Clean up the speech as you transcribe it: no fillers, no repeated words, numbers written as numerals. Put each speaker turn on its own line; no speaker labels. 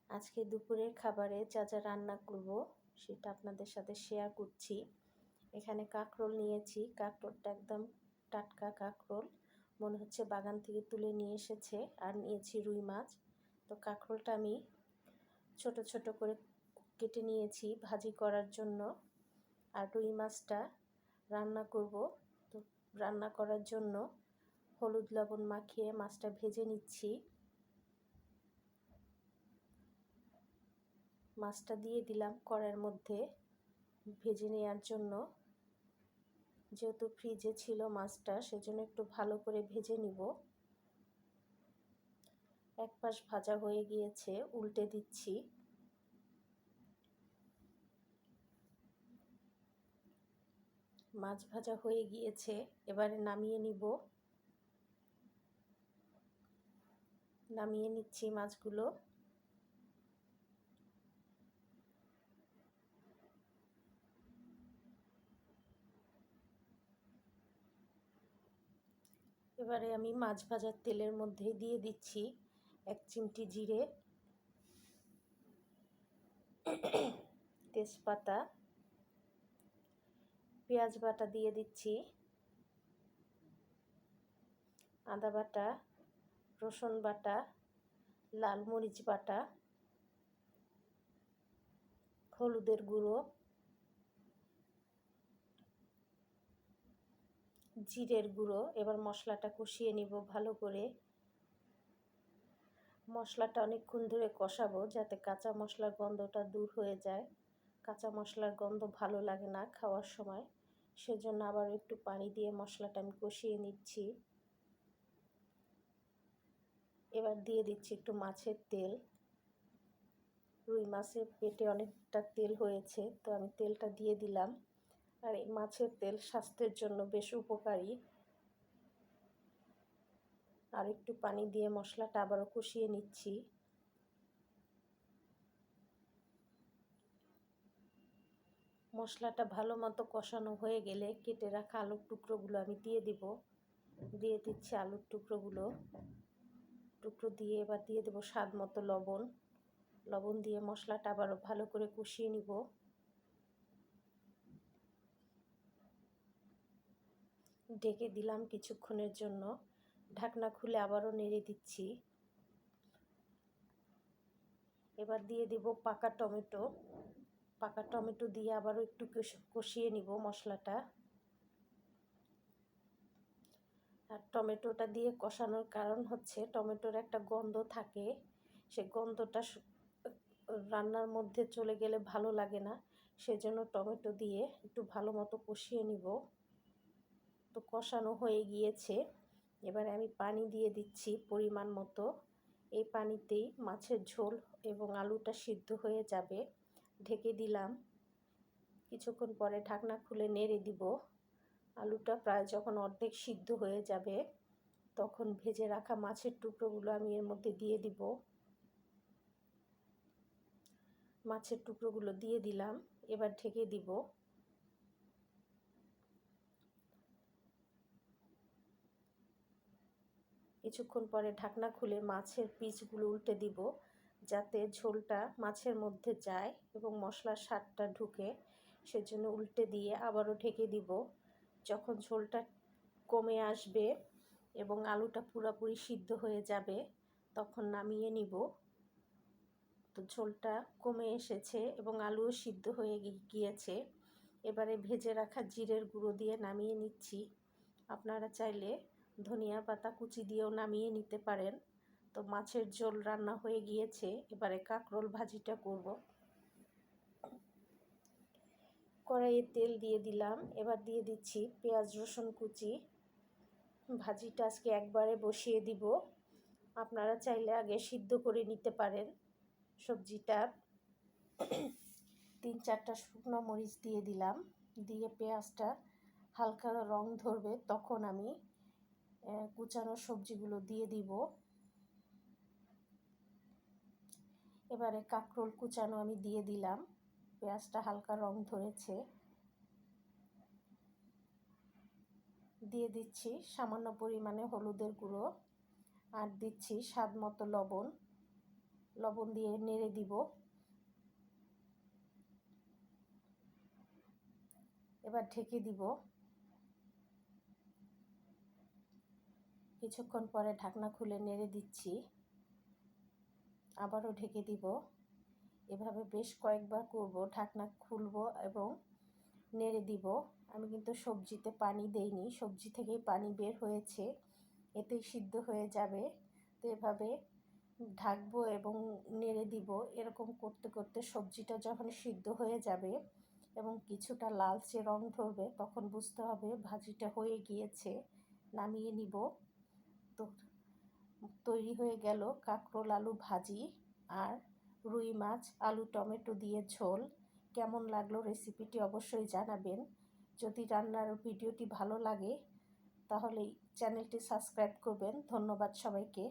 আজকে দুপুরের খাবারে যা যা রান্না করব সেটা আপনাদের সাথে শেয়ার করছি। এখানে কাঁকরোল নিয়েছি। কাঁকরোলটা একদম টাটকা কাঁকরোল, মনে হচ্ছে বাগান থেকে তুলে নিয়ে এসেছে। আর নিয়েছি রুই মাছ। তো কাঁকরোলটা আমি ছোট ছোট করে কেটে নিয়েছি ভাজি করার জন্য। আর রুই মাছটা রান্না করব। তো রান্না করার জন্য হলুদ লবণ মাখিয়ে মাছটা ভেজে নিচ্ছি। মাছটা দিয়ে দিলাম কড়াইয়ের মধ্যে ভেজে নেওয়ার জন্য। যেহেতু ফ্রিজে ছিল মাছটা, সেজন্য একটু ভালো করে ভেজে নিব। এক পাশ ভাজা হয়ে গিয়েছে, উল্টে দিচ্ছি। মাছ ভাজা হয়ে গিয়েছে, এবারে নামিয়ে নিব। নামিয়ে নিচ্ছি মাছগুলো। এবারে আমি মাছ ভাজার তেলের মধ্যে দিয়ে দিচ্ছি 1 চিমটি জিরে, তেজপাতা, পেঁয়াজ বাটা দিয়ে দিচ্ছি, আদা বাটা, রসুন বাটা, লাল মরিচ বাটা, হলুদের গুঁড়ো, জিরের গুঁড়ো। এবার মশলাটা কষিয়ে নিব ভালো করে। মশলাটা অনেকক্ষণ ধরে কষাবো যাতে কাঁচা মশলার গন্ধটা দূর হয়ে যায়। কাঁচা মশলার গন্ধ ভালো লাগে না খাওয়ার সময়, সেজন্য আবার একটু পানি দিয়ে মশলাটা আমি কষিয়ে নিচ্ছি। এবার দিয়ে দিচ্ছি একটু মাছের তেল। রুই মাছের পেটে অনেকটা তেল হয়েছে, তো আমি তেলটা দিয়ে দিলাম। আর এই মাছের তেল স্বাস্থ্যের জন্য বেশ উপকারী। আর একটু পানি দিয়ে মশলাটা আবারও কষিয়ে নিচ্ছি। মশলাটা ভালো মতো কষানো হয়ে গেলে কেটে রাখা আলুর টুকরোগুলো আমি দিয়ে দিব। দিয়ে দিচ্ছি আলুর টুকরো দিয়ে এবার দিয়ে দেবো স্বাদ মতো লবণ। লবণ দিয়ে মশলাটা আবারও ভালো করে কষিয়ে নিব। ঢেকে দিলাম কিছুক্ষণের জন্য। ঢাকনা খুলে আবারও নেড়ে দিচ্ছি। এবার দিয়ে দিব পাকা টমেটো। পাকা টমেটো দিয়ে আবারও একটু কষিয়ে নিব মশলাটা। আর টমেটোটা দিয়ে কষানোর কারণ হচ্ছে টমেটোর একটা গন্ধ থাকে, সে গন্ধটা রান্নার মধ্যে চলে গেলে ভালো লাগে না, সেজন্য টমেটো দিয়ে একটু ভালো মতো কষিয়ে নিব। তো কষানো হয়ে গিয়েছে, এবারে আমি পানি দিয়ে দিচ্ছি পরিমাণ মতো। এই পানিতেই মাছের ঝোল এবং আলুটা সিদ্ধ হয়ে যাবে। ঢেকে দিলাম। কিছুক্ষণ পরে ঢাকনা খুলে নেড়ে দিব। আলুটা প্রায় যখন অর্ধেক সিদ্ধ হয়ে যাবে, তখন ভেজে রাখা মাছের টুকরোগুলো আমি এর মধ্যে দিয়ে দিব। মাছের টুকরোগুলো দিয়ে দিলাম। এবার ঢেকে দিব। কিছুক্ষণ পরে ঢাকনা খুলে মাছের পিসগুলো উল্টে দিব, যাতে ঝোলটা মাছের মধ্যে যায় এবং মশলার স্বাদটা ঢুকে। সেজন্য উল্টে দিয়ে আবারও ঢেকে দিব। যখন ঝোলটা কমে আসবে এবং আলুটা পুরোপুরি সিদ্ধ হয়ে যাবে, তখন নামিয়ে নিব। তো ঝোলটা কমে এসেছে এবং আলুও সিদ্ধ হয়ে গিয়েছে। এবারে ভেজে রাখা জিরের গুঁড়ো দিয়ে নামিয়ে নিচ্ছি। আপনারা চাইলে ধনিয়া পাতা কুচি দিয়েও নামিয়ে নিতে পারেন। তো মাছের ঝোল রান্না হয়ে গিয়েছে, এবারে কাঁকরোল ভাজিটা করব। কড়াইয়ে তেল দিয়ে দিলাম। এবার দিয়ে দিচ্ছি পেঁয়াজ রসুন কুচি। ভাজিটা আজকে একবারে বসিয়ে দিব। আপনারা চাইলে আগে সিদ্ধ করে নিতে পারেন সবজিটা। 3-4টা শুকনো মরিচ দিয়ে দিলাম। দিয়ে পেঁয়াজটা হালকা রং ধরবে তখন আমি কুচানো সবজিগুলো দিয়ে দিব। এবারে কাঁকরোল কুচানো আমি দিয়ে দিলাম। পেঁয়াজটা হালকা রং ধরেছে। দিয়ে দিচ্ছি সামান্য পরিমাণে হলুদের গুঁড়ো, আর দিচ্ছি স্বাদ মতো লবণ। লবণ দিয়ে নেড়ে দিব। এবার ঢেকে দিব। কিছুক্ষণ পরে ঢাকনা খুলে নেড়ে দিচ্ছি, আবারও ঢেকে দিব। এভাবে বেশ কয়েকবার করব, ঢাকনা খুলব এবং নেড়ে দিব। আমি কিন্তু সবজিতে পানি দেইনি, সবজি থেকেই পানি বের হয়েছে, এতেই সিদ্ধ হয়ে যাবে। তো এভাবে ঢাকবো এবং নেড়ে দিব। এরকম করতে করতে সবজিটা যখন সিদ্ধ হয়ে যাবে এবং কিছুটা লালচে রং ধরবে, তখন বুঝতে হবে ভাজিটা হয়ে গিয়েছে। নামিয়ে নিব। তো তৈরি হয়ে গেল কাঁকরোল আলু ভাজি আর রুই মাছ আলু টমেটো দিয়ে ঝোল। কেমন লাগলো রেসিপিটি অবশ্যই জানাবেন। যদি রান্নার ভিডিওটি ভালো লাগে তাহলে চ্যানেলটি সাবস্ক্রাইব করবেন। ধন্যবাদ সবাইকে।